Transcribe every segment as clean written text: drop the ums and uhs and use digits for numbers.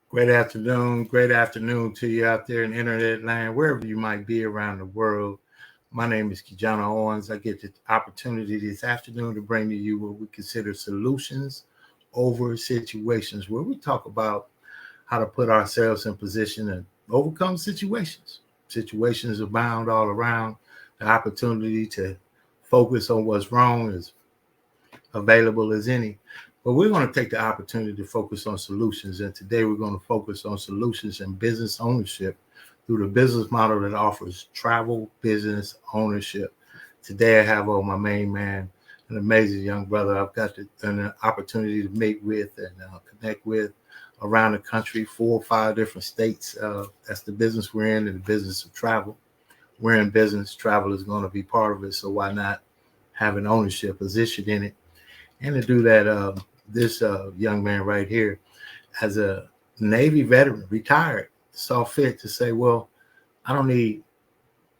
Great afternoon to you out there in internet land, wherever you might be around the world. My name is Kijana Owens. I get the opportunity this afternoon to bring to you what we consider solutions over situations, where we talk about how to put ourselves in position and overcome situations. Situations abound all around. The opportunity to focus on what's wrong is available as any. But we're going to take the opportunity to focus on solutions. And today we're going to focus on solutions and business ownership through the business model that offers travel business ownership. Today I have on my main man, an amazing young brother I've got an opportunity to meet with and connect with around the country, 4 or 5 different states. That's the business we're in the business of travel. We're in business. Travel is going to be part of it. So why not have an ownership position in it? And to do that, this young man right here, as a Navy veteran, retired, saw fit to say, well, I don't need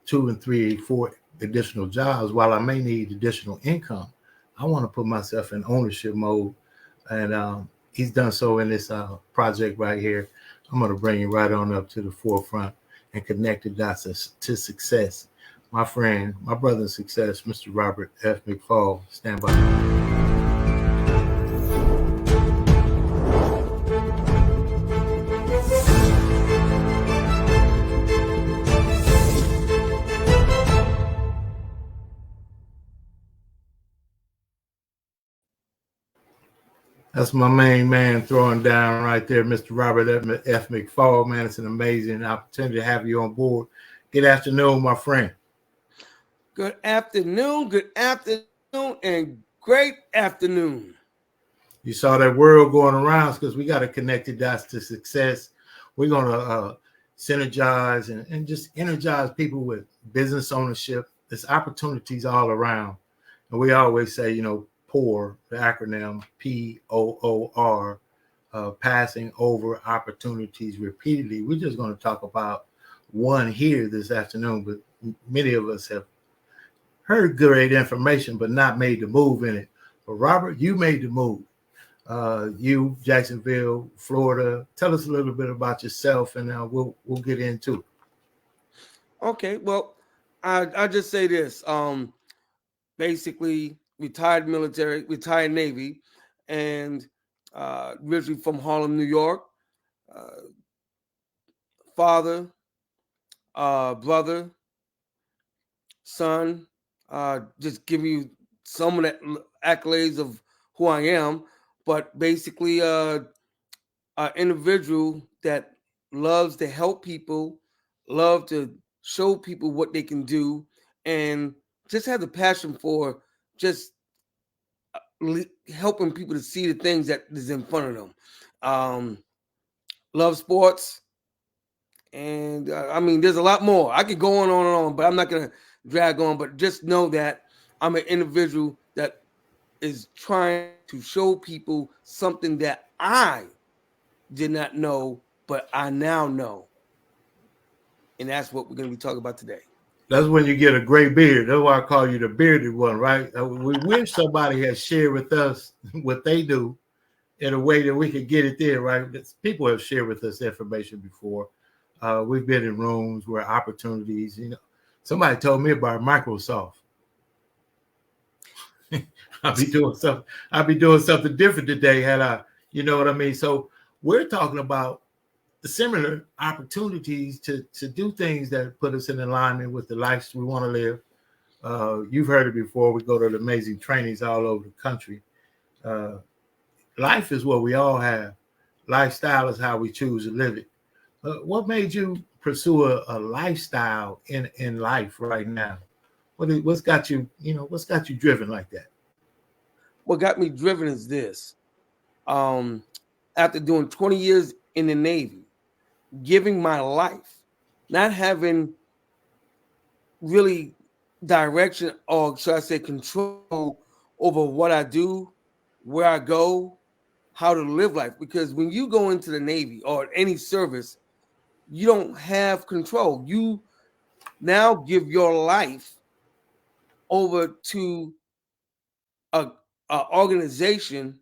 2 and 3, 4 additional jobs. While I may need additional income, I want to put myself in ownership mode. And he's done so in this project right here. I'm going to bring you right on up to the forefront and connect the dots to success. My friend, my brother in success, Mr. Robert F. McPhaul. Stand by. That's my main man throwing down right there, Mr. Robert F. McPhaul. Man, it's an amazing opportunity to have you on board. Good afternoon, my friend. Good afternoon, and great afternoon. You saw that world going around because we got to connect the dots to success. We're going to synergize and just energize people with business ownership. There's opportunities all around. And we always say, POOR, the acronym POOR, passing over opportunities repeatedly. We're just going to talk about one here this afternoon, but many of us have heard great information, but not made the move in it. But Robert, you made the move. You, Jacksonville, Florida. Tell us a little bit about yourself, and we'll get into it. Okay, well, I just say this. Basically, retired military, retired Navy, and originally from Harlem, New York. Father, brother, son. Just give you some of the accolades of who I am, but basically, an individual that loves to help people, love to show people what they can do, and just have the passion for just helping people to see the things that is in front of them. Love sports, and I mean, there's a lot more. I could go on and on, but I'm not gonna drag on. But just know that I'm an individual that is trying to show people something that I did not know, but I now know. And that's what we're going to be talking about today. That's when you get a gray beard. That's why I call you the bearded one, right? We wish somebody had shared with us what they do in a way that we could get it there, right? People have shared with us information before. We've been in rooms where opportunities, somebody told me about Microsoft. I'll be doing something different today had I, you know what I mean? So we're talking about similar opportunities to do things that put us in alignment with the lives we want to live. You've heard it before. We go to the amazing trainings all over the country. Life is what we all have. Lifestyle is how we choose to live it. What made you pursue a lifestyle in life right now? What's got you, what's got you driven like that? What got me driven is this. After doing 20 years in the Navy, giving my life, not having really direction or should I say control over what I do, where I go, how to live life. Because when you go into the Navy or any service, you don't have control. You now give your life over to a organization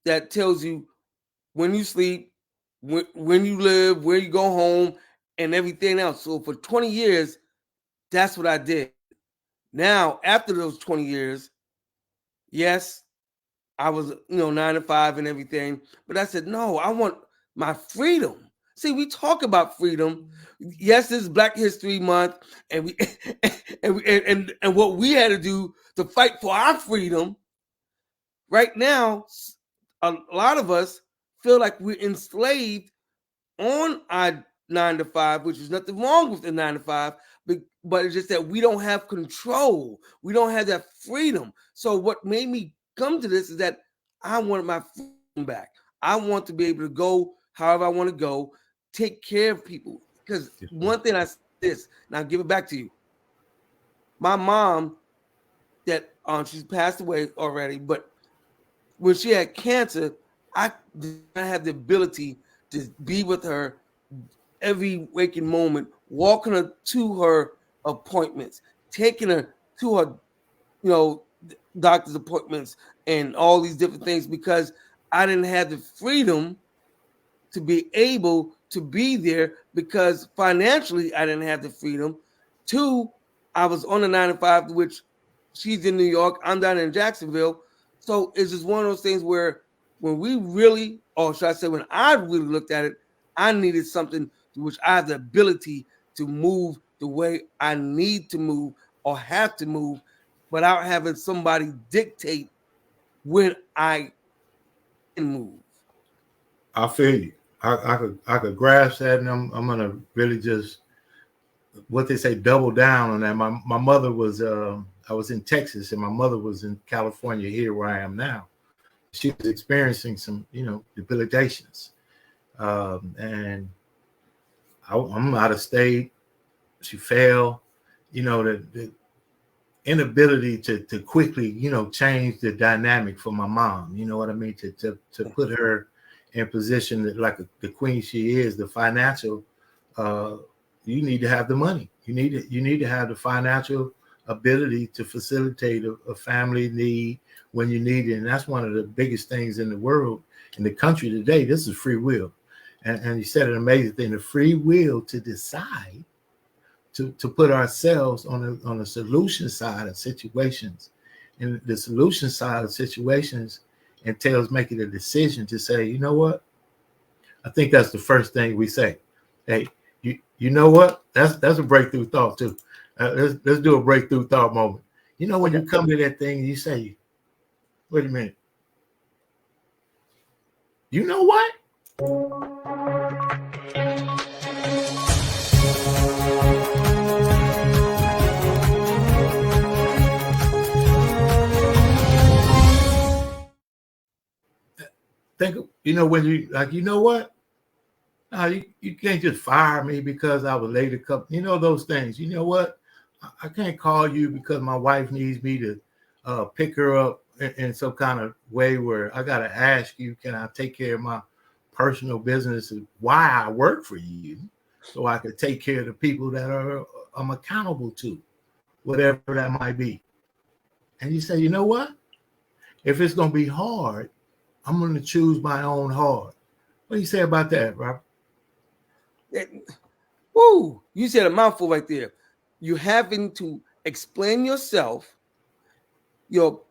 that tells you when you sleep, when you live, where you go home, and everything else. So for 20 years, that's what I did. Now, after those 20 years, yes, I was, 9 to 5 and everything, but I said, no, I want my freedom. See, we talk about freedom. Yes, this is Black History Month, and we and what we had to do to fight for our freedom. Right now, a lot of us feel like we're enslaved on our 9 to 5, which is nothing wrong with the 9 to 5, but it's just that we don't have control. We don't have that freedom. So what made me come to this is that I wanted my freedom back. I want to be able to go however I want to go, take care of people. Because one thing I said this, and I'll give it back to you. My mom, that she's passed away already, but when she had cancer, I did not have the ability to be with her every waking moment, walking her to her appointments, taking her to her, doctor's appointments and all these different things, because I didn't have the freedom to be able to be there, because financially I didn't have the freedom. 2, I was on a 9 to 5, which she's in New York, I'm down in Jacksonville. So it's just one of those things where when we really, or should I say when I really looked at it, I needed something to which I have the ability to move the way I need to move or have to move without having somebody dictate when I can move. I feel you. I could grasp that, and I'm gonna really just what they say double down on that. My mother was I was in Texas, and my mother was in California, here where I am now. She was experiencing some debilitations, and I'm out of state. She fell. The inability to quickly change the dynamic for my mom. You know what I mean? To put her in position that, like the queen she is, the financial. You need to have the money. You need to have the financial ability to facilitate a family need when you need it. And that's one of the biggest things in the world, in the country today. This is free will. And you said an amazing thing, the free will to decide to put ourselves on the solution side of situations. And the solution side of situations entails making a decision to say, you know what? I think that's the first thing we say. Hey, you know what? That's a breakthrough thought too. Let's do a breakthrough thought moment. When you come to that thing, you say, wait a minute. You know what? Think, when you like, you know what? No, you can't just fire me because I was late a couple. Those things. You know what? I can't call you because my wife needs me to pick her up in some kind of way where I got to ask you, can I take care of my personal business, why I work for you, so I could take care of the people that I'm accountable to, whatever that might be. And you say, you know what? If it's going to be hard, I'm going to choose my own hard. What do you say about that, Robert? Woo! You said a mouthful right there. You having to explain yourself, your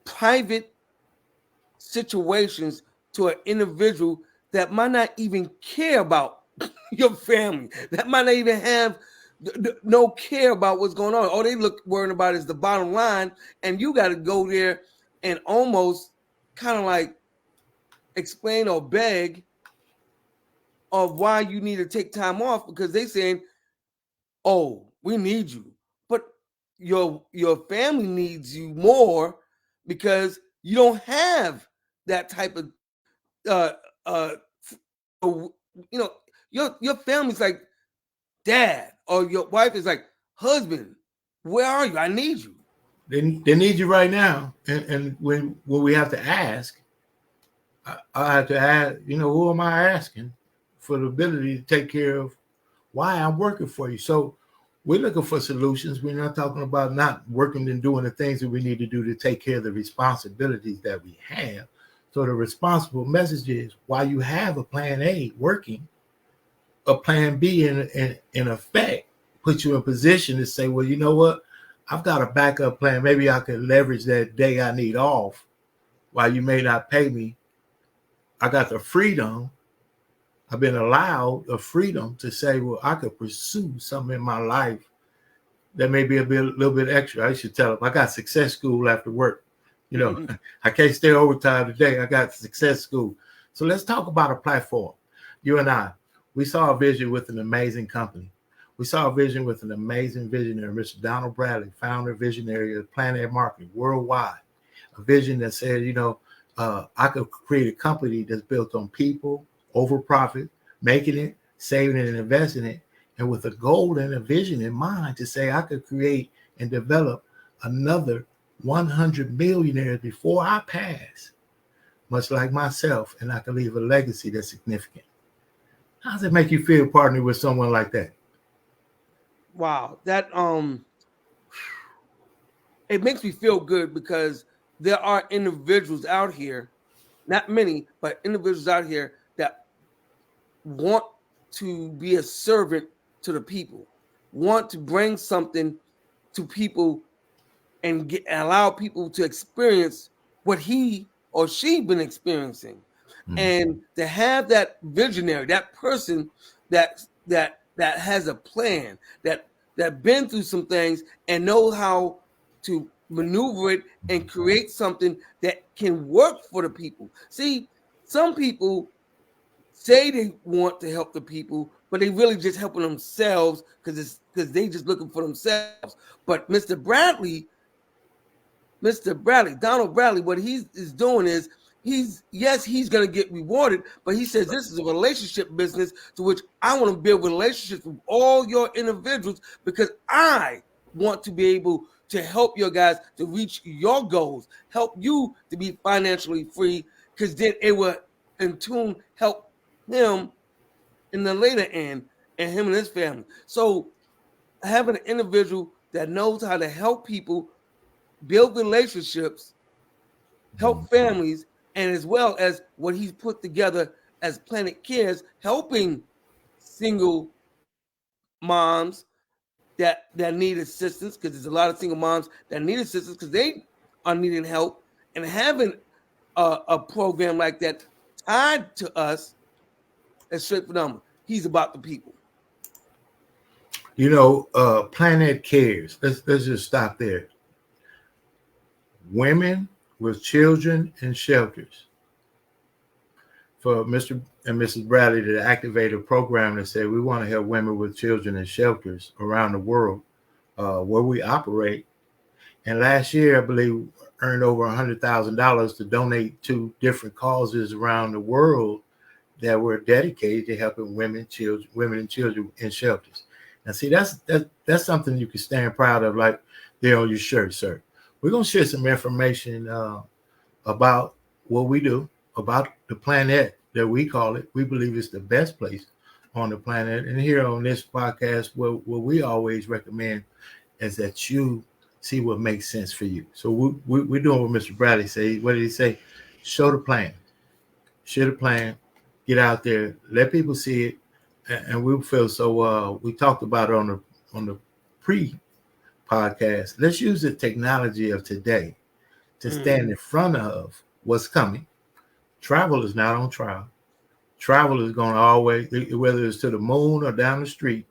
private situations to an individual that might not even care about your family, that might not even have no care about what's going on. All they worrying about is the bottom line, and you got to go there and almost kind of like explain or beg of why you need to take time off, because they saying, oh, we need you, but your family needs you more because you don't have that type of your family's like dad, or your wife is like husband. Where are you? I need you. They need you right now. And when we have to ask, I have to ask, who am I asking for the ability to take care of why I'm working for you? So we're looking for solutions. We're not talking about not working and doing the things that we need to do to take care of the responsibilities that we have. So the responsible message is, while you have a plan A working, a plan B in effect puts you in position to say, well, you know what? I've got a backup plan. Maybe I could leverage that day I need off. While you may not pay me, I got the freedom. I've been allowed the freedom to say, well, I could pursue something in my life that may be a little bit extra. I should tell them I got success school after work. You know, I can't stay overtime today. I got success school. So let's talk about a platform. You and I, we saw a vision with an amazing company. We saw a vision with an amazing visionary, Mr. Donald Bradley, founder visionary of Planet Marketing worldwide. A vision that said, I could create a company that's built on people, over profit, making it, saving it, and investing it, and with a goal and a vision in mind to say I could create and develop another 100 millionaires before I pass, much like myself, and I can leave a legacy that's significant. How does it make you feel partnering with someone like that? Wow, that it makes me feel good because there are individuals out here, not many, but individuals out here that want to be a servant to the people, want to bring something to people and allow people to experience what he or she been experiencing. And to have that visionary, that person that has a plan, that been through some things and know how to maneuver it and create something that can work for the people. See, some people say they want to help the people, but they really just helping themselves because they just looking for themselves. But Mr. Bradley, Donald Bradley, what he is doing is he's going to get rewarded, but he says this is a relationship business to which I want to build relationships with all your individuals because I want to be able to help your guys to reach your goals, help you to be financially free, because then it will in tune help him in the later end and him and his family. So having an individual that knows how to help people build relationships, help families, and as well as what he's put together as Planet Cares, helping single moms that need assistance, because there's a lot of single moms that need assistance because they are needing help, and having a program like that tied to us is straight phenomenal. He's about the people. Planet Cares. Let's just stop there. Women with children in shelters. For Mr. and Mrs. Bradley to activate a program that said we want to help women with children in shelters around the world where we operate. And last year, I believe, earned over $100,000 to donate to different causes around the world that were dedicated to helping women and children in shelters. Now, see, that's something you can stand proud of, like there on your shirt, sir. We're going to share some information about what we do, about the planet that we call it. We believe it's the best place on the planet. And here on this podcast, what we always recommend is that you see what makes sense for you. So we're doing what Mr. Bradley said. What did he say? Show the plan. Share the plan. Get out there. Let people see it. And we feel so. We talked about it on the pre-podcast. Let's use the technology of today to stand in front of what's coming. Travel is not on trial. Travel is going to always, whether it's to the moon or down the street,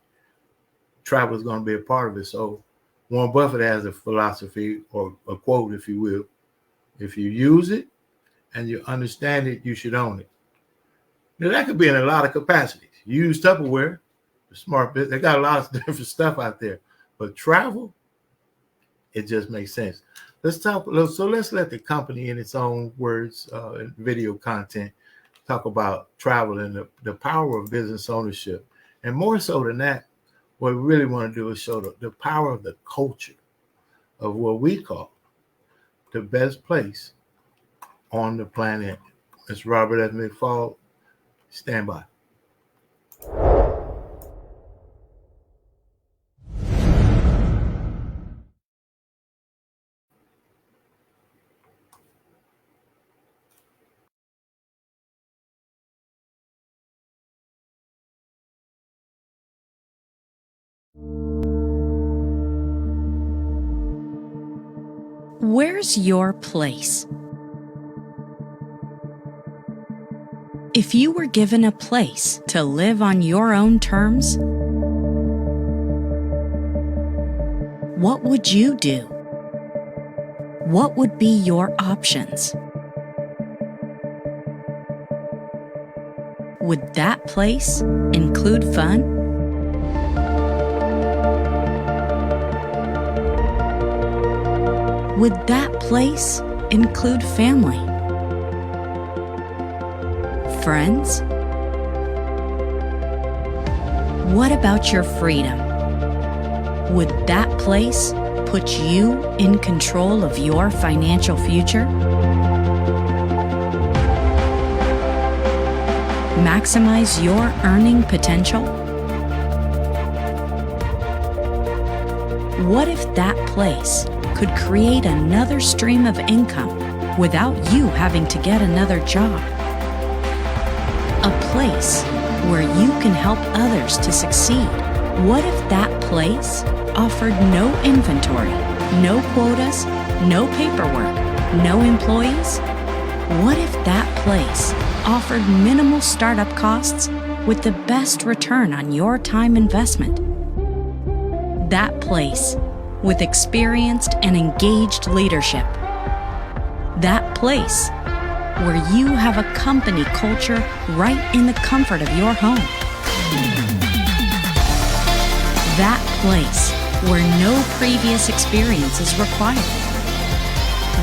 travel is going to be a part of it. So Warren Buffett has a philosophy, or a quote, if you will. If you use it and you understand it, you should own it. Now, that could be in a lot of capacities. Use Tupperware, the smart business. They got a lot of different stuff out there. But travel, it just makes sense. Let's let the company, in its own words, video content, talk about travel and the power of business ownership. And more so than that, what we really want to do is show the power of the culture of what we call the best place on the planet. It's Robert F. McPhaul. Stand by. Where's your place? If you were given a place to live on your own terms, what would you do? What would be your options? Would that place include fun? Would that place include family? Friends? What about your freedom? Would that place put you in control of your financial future? Maximize your earning potential? What if that place could create another stream of income without you having to get another job? A place where you can help others to succeed. What if that place offered no inventory, no quotas, no paperwork, no employees? What if that place offered minimal startup costs with the best return on your time investment? That place with experienced and engaged leadership. That place where you have a company culture right in the comfort of your home. That place where no previous experience is required.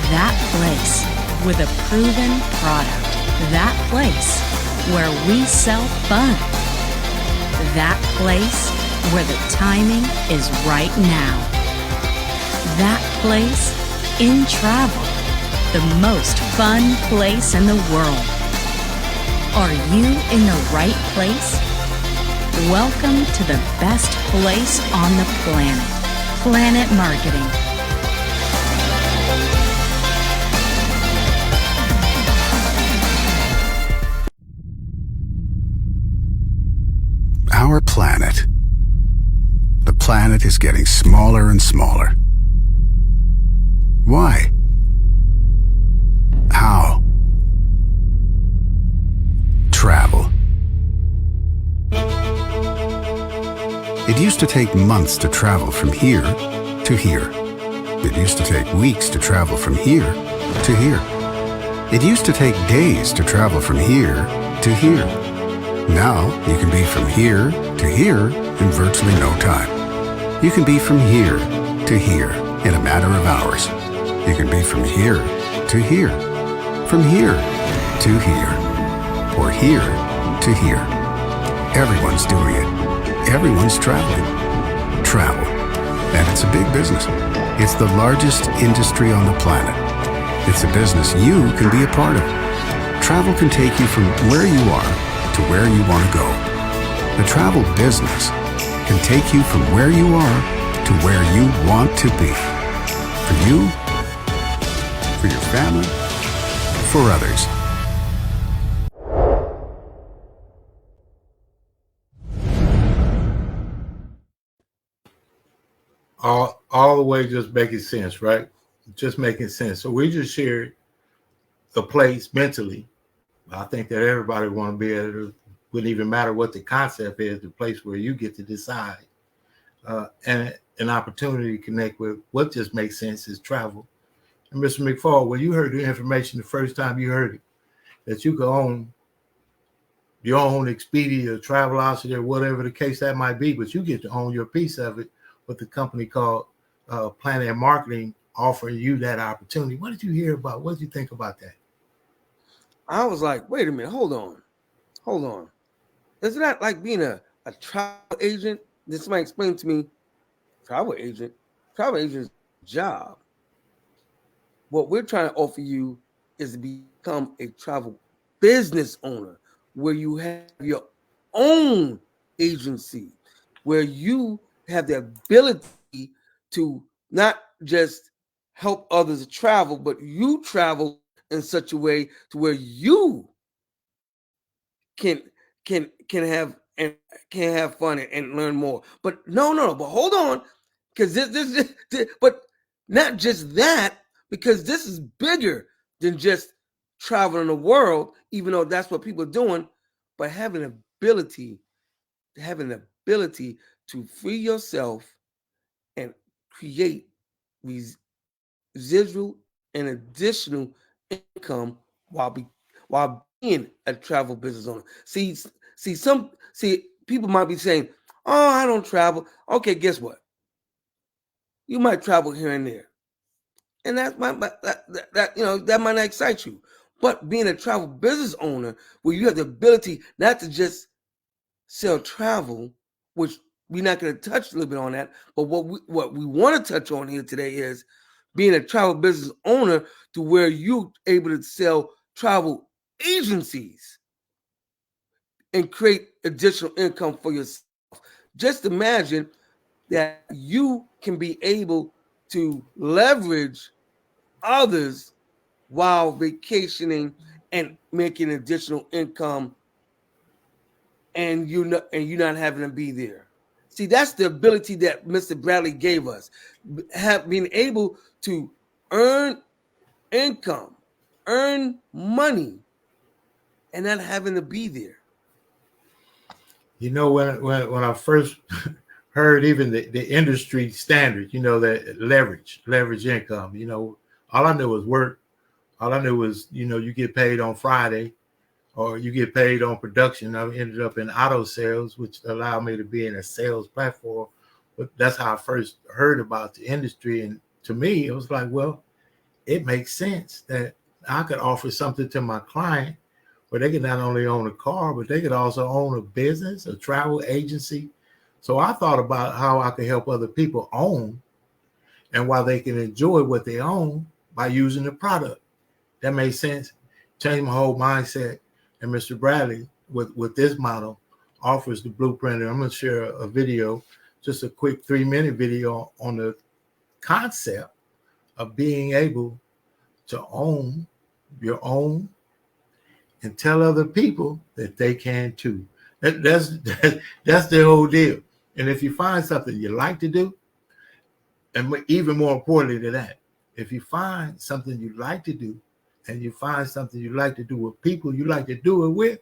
That place with a proven product. That place where we sell fun. That place where the timing is right now. That place in travel, the most fun place in the world. Are you in the right place? Welcome to the best place on the planet, Planet Marketing. Our planet. The planet is getting smaller and smaller. Why? How? Travel. It used to take months to travel from here to here. It used to take weeks to travel from here to here. It used to take days to travel from here to here. Now you can be from here to here in virtually no time. You can be from here to here in a matter of hours. You can be from here to here, from here to here, or here to here. Everyone's doing it. Everyone's traveling. Travel. And it's a big business. It's the largest industry on the planet. It's a business you can be a part of. Travel can take you from where you are to where you want to go. The travel business can take you from where you are to where you want to be. For you, for your family, for others. All the way just making sense, right? Just making sense. So we just shared the place mentally. I think that everybody want to be able to, wouldn't even matter what the concept is, the place where you get to decide. And an opportunity to connect with what just makes sense is travel. And Mr. McPhaul, when you heard the information the first time you heard it, that you could own your own Expedia or Travelocity or whatever the case that might be, but you get to own your piece of it with the company called Planet Marketing offering you that opportunity. What did you hear about? What did you think about that? I was like, wait a minute, hold on. Isn't that like being a travel agent? This might explain to me, travel agent's job. What we're trying to offer you is to become a travel business owner where you have your own agency, where you have the ability to not just help others travel, but you travel in such a way to where you can have fun and learn more. But no, but hold on, because this but not just that, because this is bigger than just traveling the world, even though that's what people are doing, but having the ability to free yourself and create residual and additional income while being a travel business owner. See, people might be saying, "Oh, I don't travel." Okay, guess what? You might travel here and there, and that might not excite you. But being a travel business owner, where you have the ability not to just sell travel, which we're not going to touch a little bit on that, but what we want to touch on here today is being a travel business owner to where you're able to sell travel agencies and create additional income for yourself. Just imagine that you can be able to leverage others while vacationing and making additional income, and you're not having to be there. See, that's the ability that Mr. Bradley gave us, being able to earn income, earn money, and not having to be there. You know, when I first heard even the industry standard, that leverage income, all I knew was work. All I knew was, you get paid on Friday or you get paid on production. I ended up in auto sales, which allowed me to be in a sales platform. But that's how I first heard about the industry. And to me, it was like, well, it makes sense that I could offer something to my client where they could not only own a car, but they could also own a business, a travel agency. So I thought about how I could help other people own and while they can enjoy what they own by using the product. That made sense. Changed my whole mindset. And Mr. Bradley, with this model, offers the blueprint. And I'm going to share a video, just a quick 3-minute video on the concept of being able to own your own and tell other people that they can too. That's the whole deal. And if you find something you like to do, and even more importantly than that, if you find something you like to do, and you find something you like to do with people you like to do it with,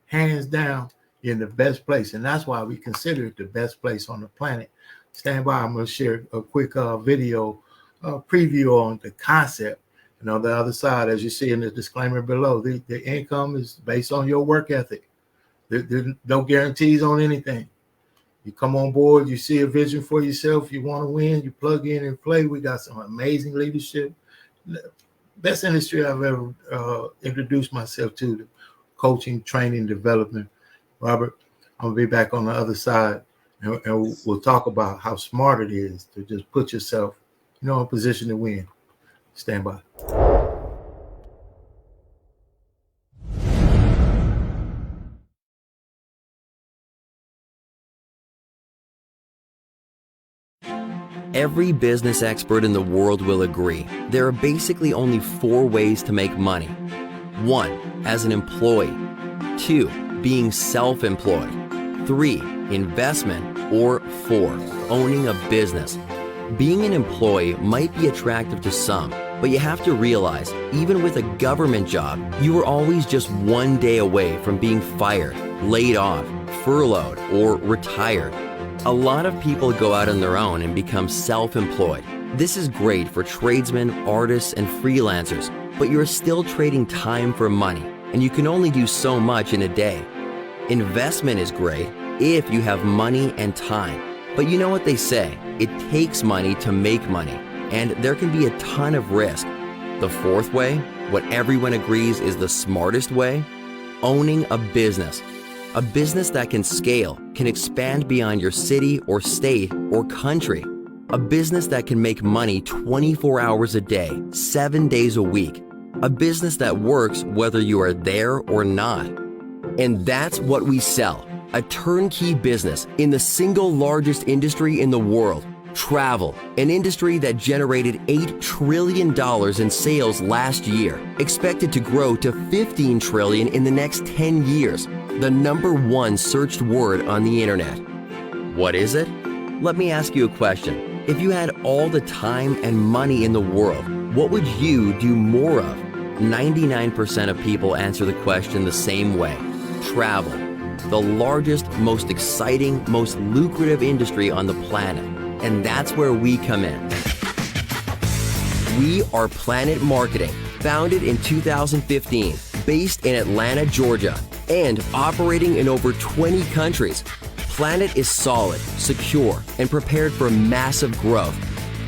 hands down, you're in the best place. And that's why we consider it the best place on the planet. Stand by. I'm going to share a quick video preview on the concept. And on the other side, as you see in the disclaimer below, the income is based on your work ethic. There's no guarantees on anything. You come on board, you see a vision for yourself, you want to win, you plug in and play. We got some amazing leadership. Best industry I've ever introduced myself to, the coaching, training, development. Robert, I'm going to be back on the other side, and we'll talk about how smart it is to just put yourself, in a position to win. Stand by. Every business expert in the world will agree there are basically only 4 ways to make money. 1, as an employee. 2, being self-employed. 3, investment. Or 4, owning a business. Being an employee might be attractive to some, but you have to realize, even with a government job, you are always just 1 day away from being fired, laid off, furloughed, or retired. A lot of people go out on their own and become self-employed. This is great for tradesmen, artists, and freelancers, but you're still trading time for money, and you can only do so much in a day. Investment is great if you have money and time, but you know what they say, it takes money to make money, and there can be a ton of risk. The 4th way, what everyone agrees is the smartest way, owning a business. A business that can scale, can expand beyond your city or state or country. A business that can make money 24 hours a day, 7 days a week. A business that works whether you are there or not. And that's what we sell. A turnkey business in the single largest industry in the world. Travel, an industry that generated $8 trillion in sales last year, expected to grow to $15 trillion in the next 10 years. The #1 searched word on the internet. What is it? Let me ask you a question. If you had all the time and money in the world, What would you do more of? 99% of people answer the question the same way. Travel. The largest, most exciting, most lucrative industry on the planet. And that's where we come in. We are Planet Marketing, founded in 2015, based in Atlanta, Georgia, and operating in over 20 countries. Planet is solid, secure, and prepared for massive growth.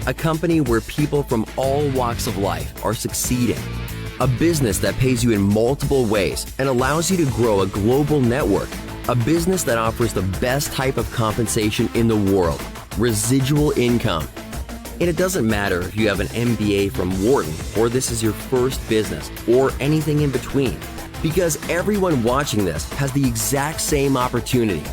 A company where people from all walks of life are succeeding. A business that pays you in multiple ways and allows you to grow a global network. A business that offers the best type of compensation in the world, residual income. And it doesn't matter if you have an MBA from Wharton or this is your first business or anything in between, because everyone watching this has the exact same opportunity.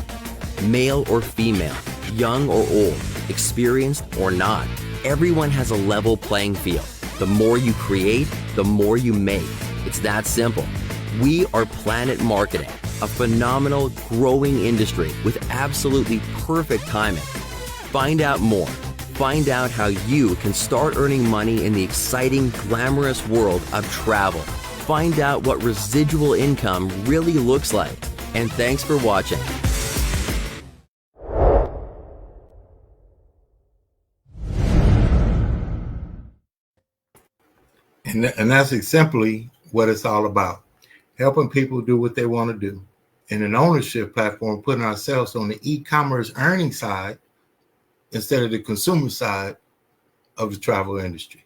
Male or female, young or old, experienced or not, everyone has a level playing field. The more you create, the more you make. It's that simple. We are Planet Marketing, a phenomenal, growing industry with absolutely perfect timing. Find out more. Find out how you can start earning money in the exciting, glamorous world of travel. Find out what residual income really looks like. And thanks for watching. And that's simply what it's all about. Helping people do what they want to do. In an ownership platform, putting ourselves on the e-commerce earning side instead of the consumer side of the travel industry.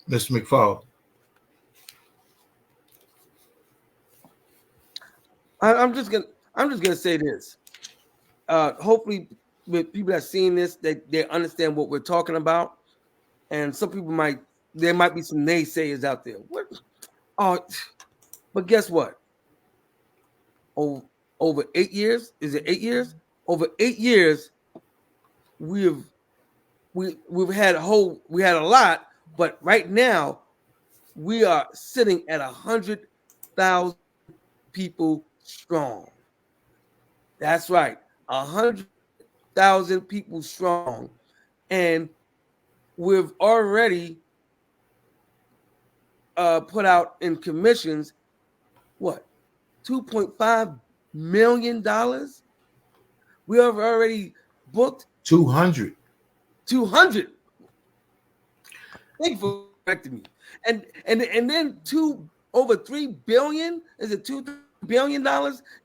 Mr. McPhaul. I'm just gonna say this. Hopefully, with people that are seeing this, they understand what we're talking about. And some people there might be some naysayers out there. What? But guess what? Over 8 years, is it 8 years? Over 8 years, we've had a lot, but right now we are sitting at 100,000 people strong. That's right, 100,000 people strong, and we've already put out in commissions what, $2.5 million. We have already booked 200. Thank you for correcting me. And then over $3 billion. Is it $2 billion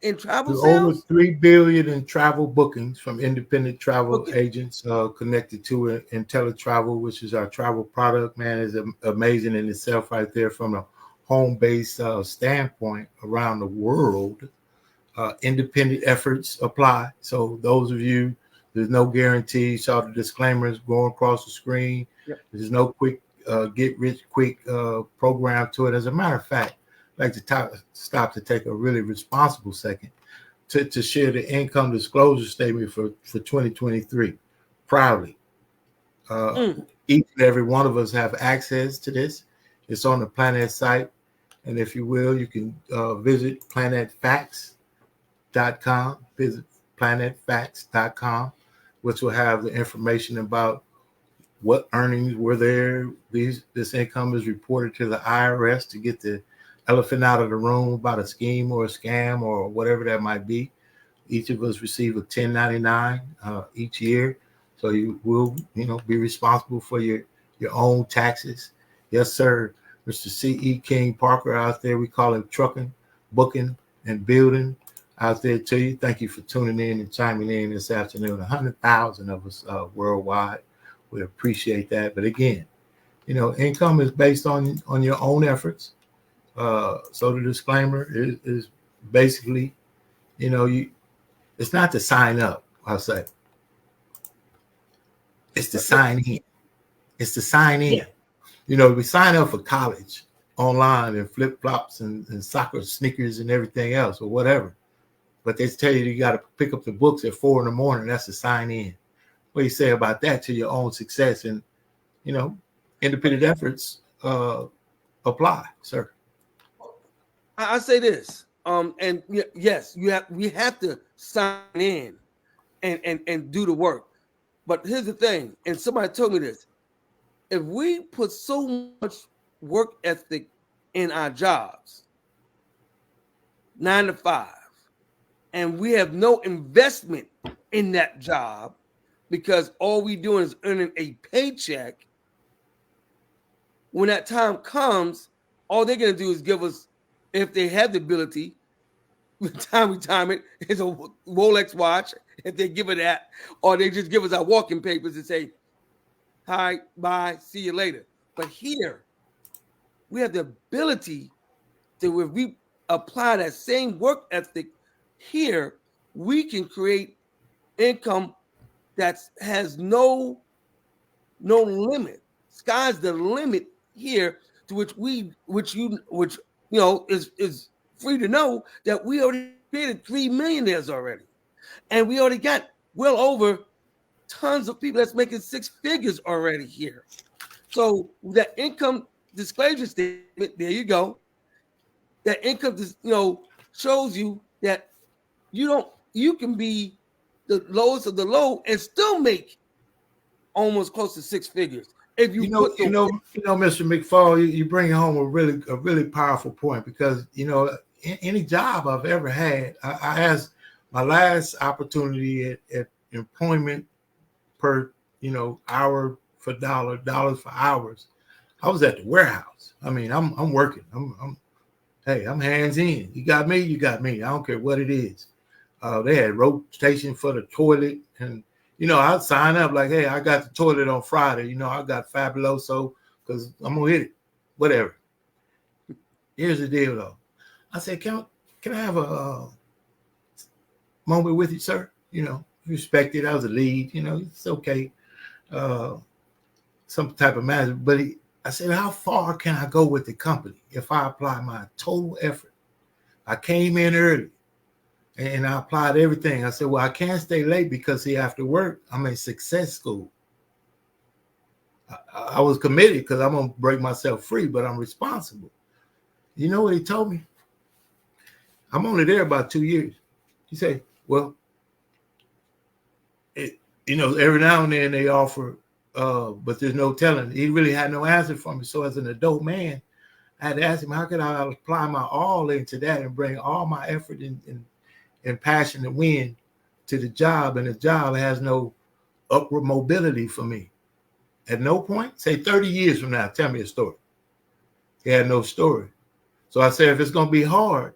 in travel sales? Over $3 billion in travel bookings from independent travel agents connected to IntelliTravel, which is our travel product. Man, is amazing in itself right there from a home-based standpoint around the world. Independent efforts apply. So those of you, there's no guarantee. Saw the disclaimers going across the screen. Yep. There's no quick get rich quick program to it. As a matter of fact, I'd like to stop to take a really responsible second to share the income disclosure statement for 2023 proudly. Each and every one of us have access to this. It's on the Planet site. And if you will, you can visit planetfacts.com, visit planetfacts.com, which will have the information about what earnings were there. This income is reported to the IRS to get the elephant out of the room about a scheme or a scam or whatever that might be. Each of us receive a 1099 each year. So you will, be responsible for your own taxes. Yes, sir. Mr. C.E. King Parker out there, we call him trucking, booking, and building out there to you. Thank you for tuning in and chiming in this afternoon. 100,000 of us worldwide. We appreciate that. But again, income is based on your own efforts. So the disclaimer is basically, it's not to sign up, I'll say. It's to sign in. It's to sign in. Yeah. We sign up for college online and flip-flops and soccer sneakers and everything else or whatever. But they tell you got to pick up the books at 4 a.m. That's to sign in. What do you say about that to your own success? And, independent efforts apply, sir. I say this, and yes, we have to sign in and do the work. But here's the thing, and somebody told me this: if we put so much work ethic in our jobs, 9 to 5, and we have no investment in that job because all we doing is earning a paycheck, when that time comes, all they're going to do is give us, if they have the ability, retirement is a Rolex watch, if they give it that, or they just give us our walking papers and say, hi, bye, see you later. But here, we have the ability to, if we apply that same work ethic here, we can create income that has no limit. Sky's the limit here, to which is free to know that we already created 3 millionaires already, and we already got well over tons of people that's making 6 figures already here. So that income disclosure statement, there you go. That income, shows you that you can be the lowest of the low and still make almost close to 6 figures. If Mr. McPhaul, you bring home a really powerful point, because any job I've ever had, I asked my last opportunity at employment per hour for dollars for hours. I was at the warehouse. I mean, I'm working. I'm hands in. You got me. I don't care what it is. They had rotation for the toilet, and I'd sign up like, hey, I got the toilet on Friday. I got Fabuloso because I'm gonna hit it. Whatever. Here's the deal, though. I said, can I have a moment with you, sir? Respect it. I was a lead. It's okay. Some type of matter. But I said, how far can I go with the company if I apply my total effort? I came in early and I applied everything. I said, well, I can't stay late because after work, I'm in success school. I was committed because I'm going to break myself free, but I'm responsible. You know what he told me? I'm only there about 2 years. He said, well, every now and then they offer, but there's no telling. He really had no answer for me. So as an adult man, I had to ask him, how could I apply my all into that and bring all my effort and passion to win to the job, and the job has no upward mobility for me? At no point, say 30 years from now, tell me a story. He had no story. So I said, if it's going to be hard,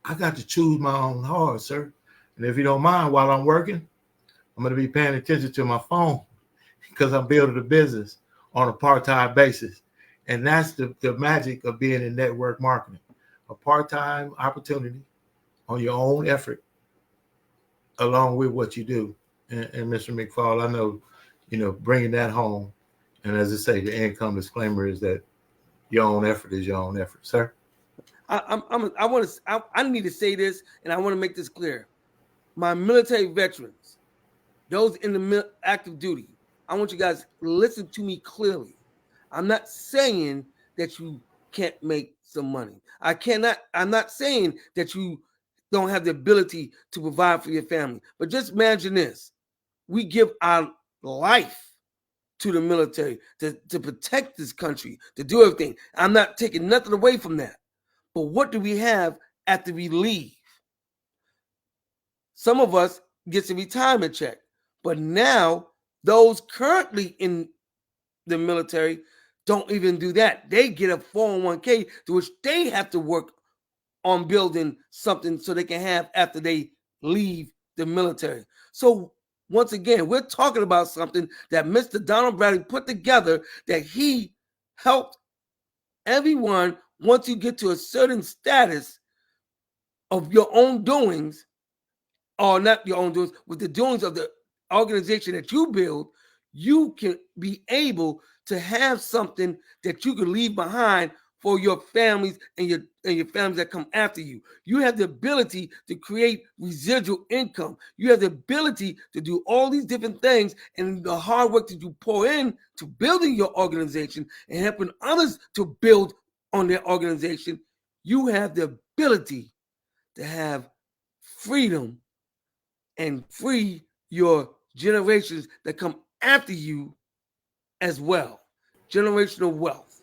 I got to choose my own hard, sir. And if you don't mind, while I'm working, I'm going to be paying attention to my phone because I'm building a business on a part-time basis. And that's the magic of being in network marketing, a part-time opportunity on your own effort, along with what you do. And Mr. McPhaul, I know, bringing that home. And as I say, the income disclaimer is that your own effort is your own effort, sir. I need to say this, and I want to make this clear. My military veterans, those in the active duty, I want you guys to listen to me clearly. I'm not saying that you can't make some money. I'm not saying that you don't have the ability to provide for your family. But just imagine this. We give our life to the military to protect this country, to do everything. I'm not taking nothing away from that. But what do we have after we leave? Some of us gets a retirement check. But now those currently in the military don't even do that. They get a 401k to which they have to work on building something so they can have after they leave the military. So once again, we're talking about something that Mr. Donald Bradley put together, that he helped everyone. Once you get to a certain status of your own doings, or not your own doings, with the doings of the organization that you build, you can be able to have something that you can leave behind for your families and your families that come after you. You have the ability to create residual income. You have the ability to do all these different things, and the hard work that you pour in to building your organization and helping others to build on their organization. You have the ability to have freedom and free your generations that come after you as well. Generational wealth.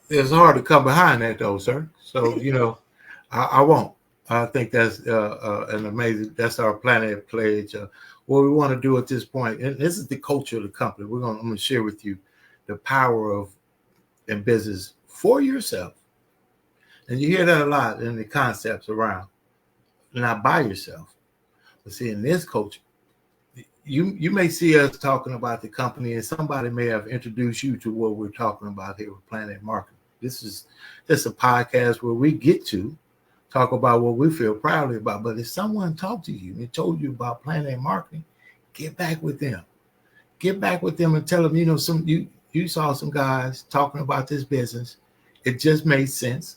It's hard to come behind that, though, sir. So, I won't. I think that's an amazing. That's our Planet Pledge. What we want to do at this point, and this is the culture of the company. I'm going to share with you the power of in business for yourself, and you hear that a lot in the concepts around, not by yourself. But see, in this culture, you may see us talking about the company, and somebody may have introduced you to what we're talking about here with Planet Marketing. This is just a podcast where we get to talk about what we feel proudly about. But if someone talked to you and told you about Planet Marketing, get back with them. Get back with them and tell them, you saw some guys talking about this business. It just made sense.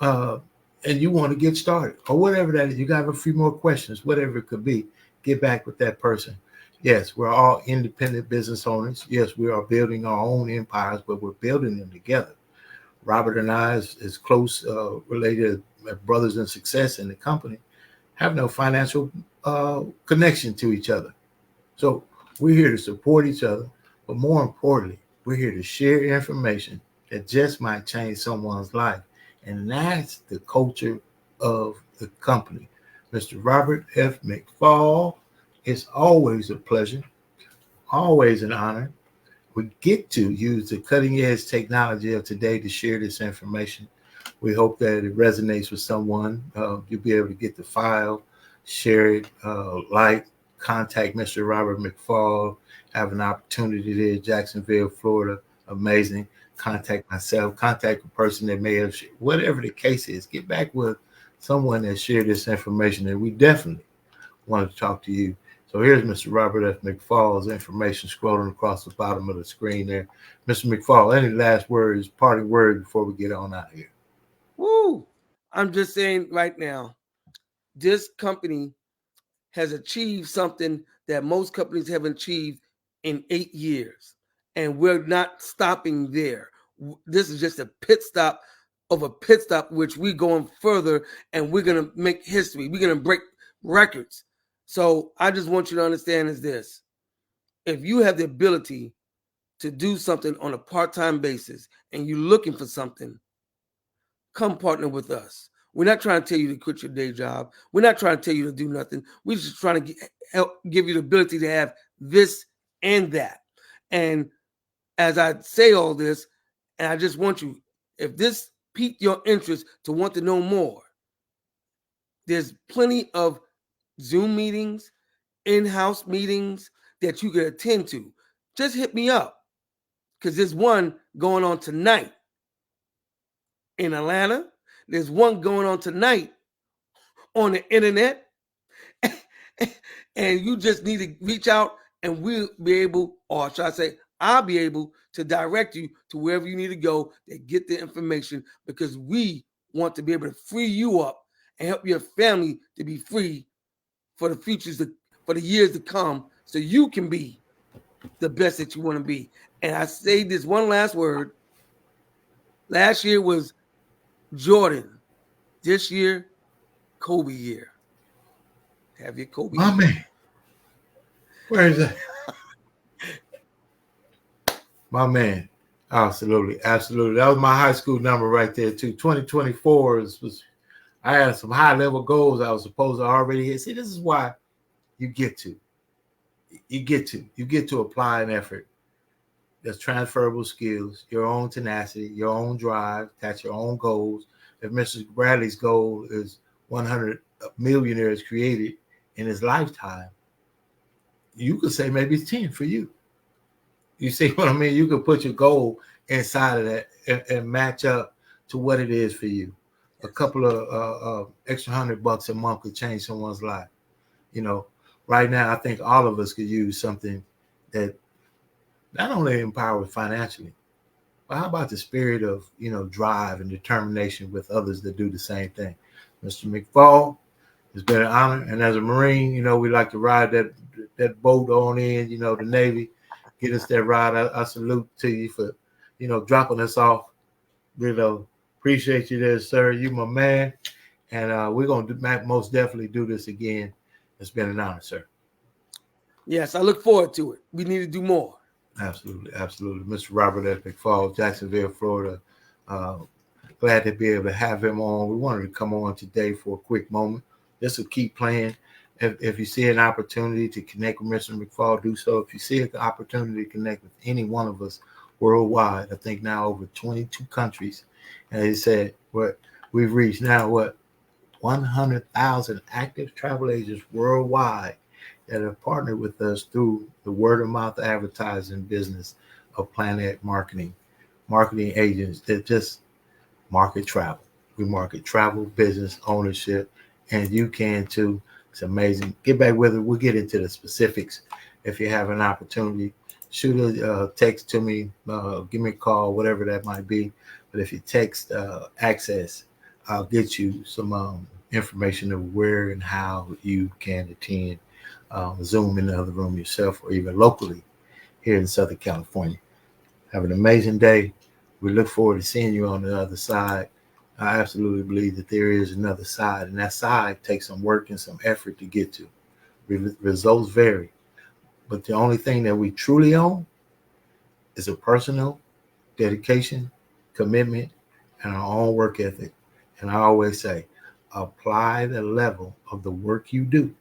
And you want to get started or whatever that is. You got a few more questions, whatever it could be. Get back with that person. Yes, we're all independent business owners. Yes, we are building our own empires, but we're building them together. Robert and I is close related brothers in success in the company, have no financial connection to each other. So we're here to support each other, but more importantly, we're here to share information that just might change someone's life. And that's the culture of the company. Mr. Robert F. McPhaul, it's always a pleasure, always an honor. We get to use the cutting edge technology of today to share this information. We hope that it resonates with someone. You'll be able to get the file, share it, contact Mr. Robert McPhaul, have an opportunity there in Jacksonville, Florida. Amazing. Contact myself, contact a person that may have, whatever the case is, get back with someone that shared this information, and we definitely want to talk to you. So here's Mr. Robert F. McPhaul's information scrolling across the bottom of the screen there. Mr. McPhaul, any last words, parting words before we get on out of here? Woo! I'm just saying right now, this company has achieved something that most companies haven't achieved in 8 years. And we're not stopping there. This is just a pit stop of a pit stop, which we're going further and we're going to make history. We're going to break records. So I just want you to understand is this. If you have the ability to do something on a part-time basis and you're looking for something, come partner with us. We're not trying to tell you to quit your day job. We're not trying to tell you to do nothing. We're just trying to help give you the ability to have this and that. And as I say all this, and I just want you, if this piqued your interest to want to know more, there's plenty of Zoom meetings, in-house meetings that you can attend to. Just hit me up because there's one going on tonight in Atlanta. There's one going on tonight on the internet. And you just need to reach out and we'll be able, or should I say, I'll be able to direct you to wherever you need to go to get the information because we want to be able to free you up and help your family to be free for the futures, for the years to come so you can be the best that you want to be. And I say this one last word. Last year was Jordan. This year, Kobe year. Have your Kobe My year. man. Where is that? My man. Absolutely. Absolutely. That was my high school number right there, too. 2024 was I had some high-level goals I was supposed to already hit. See, this is why you get to apply an effort. There's transferable skills, your own tenacity, your own drive, that's your own goals. If Mr. Bradley's goal is 100 millionaires created in his lifetime, you could say maybe it's 10 for you. You see what I mean? You could put your goal inside of that and match up to what it is for you. A couple of extra $100 a month could change someone's life. You know, right now, I think all of us could use something that not only empowers financially, but how about the spirit of, drive and determination with others that do the same thing? Mr. McPhaul, it's been an honor. And as a Marine, we like to ride that boat on in, the Navy, get us that ride. I salute to you for, dropping us off. Appreciate you there, sir. You my man. And we're going to most definitely do this again. It's been an honor, sir. Yes, I look forward to it. We need to do more. Absolutely, absolutely. Mr. Robert F. McPhaul, Jacksonville, Florida. Glad to be able to have him on. We wanted to come on today for a quick moment. This will keep playing. If you see an opportunity to connect with Mr. McPhaul, do so. If you see an opportunity to connect with any one of us worldwide, I think now over 22 countries, and he said what we've reached now, 100,000 active travel agents worldwide that have partnered with us through the word of mouth advertising business of Planet Marketing agents that just market travel. We market travel, business, ownership, and you can too. It's amazing. Get back with it. We'll get into the specifics. If you have an opportunity, shoot a text to me, give me a call, whatever that might be. But if you text access, I'll get you some information of where and how you can attend Zoom in the other room yourself, or even locally here in Southern California. Have an amazing day. We look forward to seeing you on the other side. I absolutely believe that there is another side, and that side takes some work and some effort to get to. Results vary, but the only thing that we truly own is a personal dedication, commitment, and our own work ethic. And I always say, apply the level of the work you do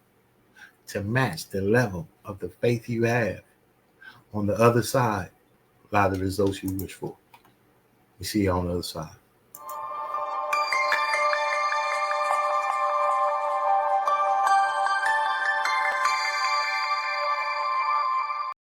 to match the level of the faith you have. On the other side lie the results you wish for. We see you on the other side.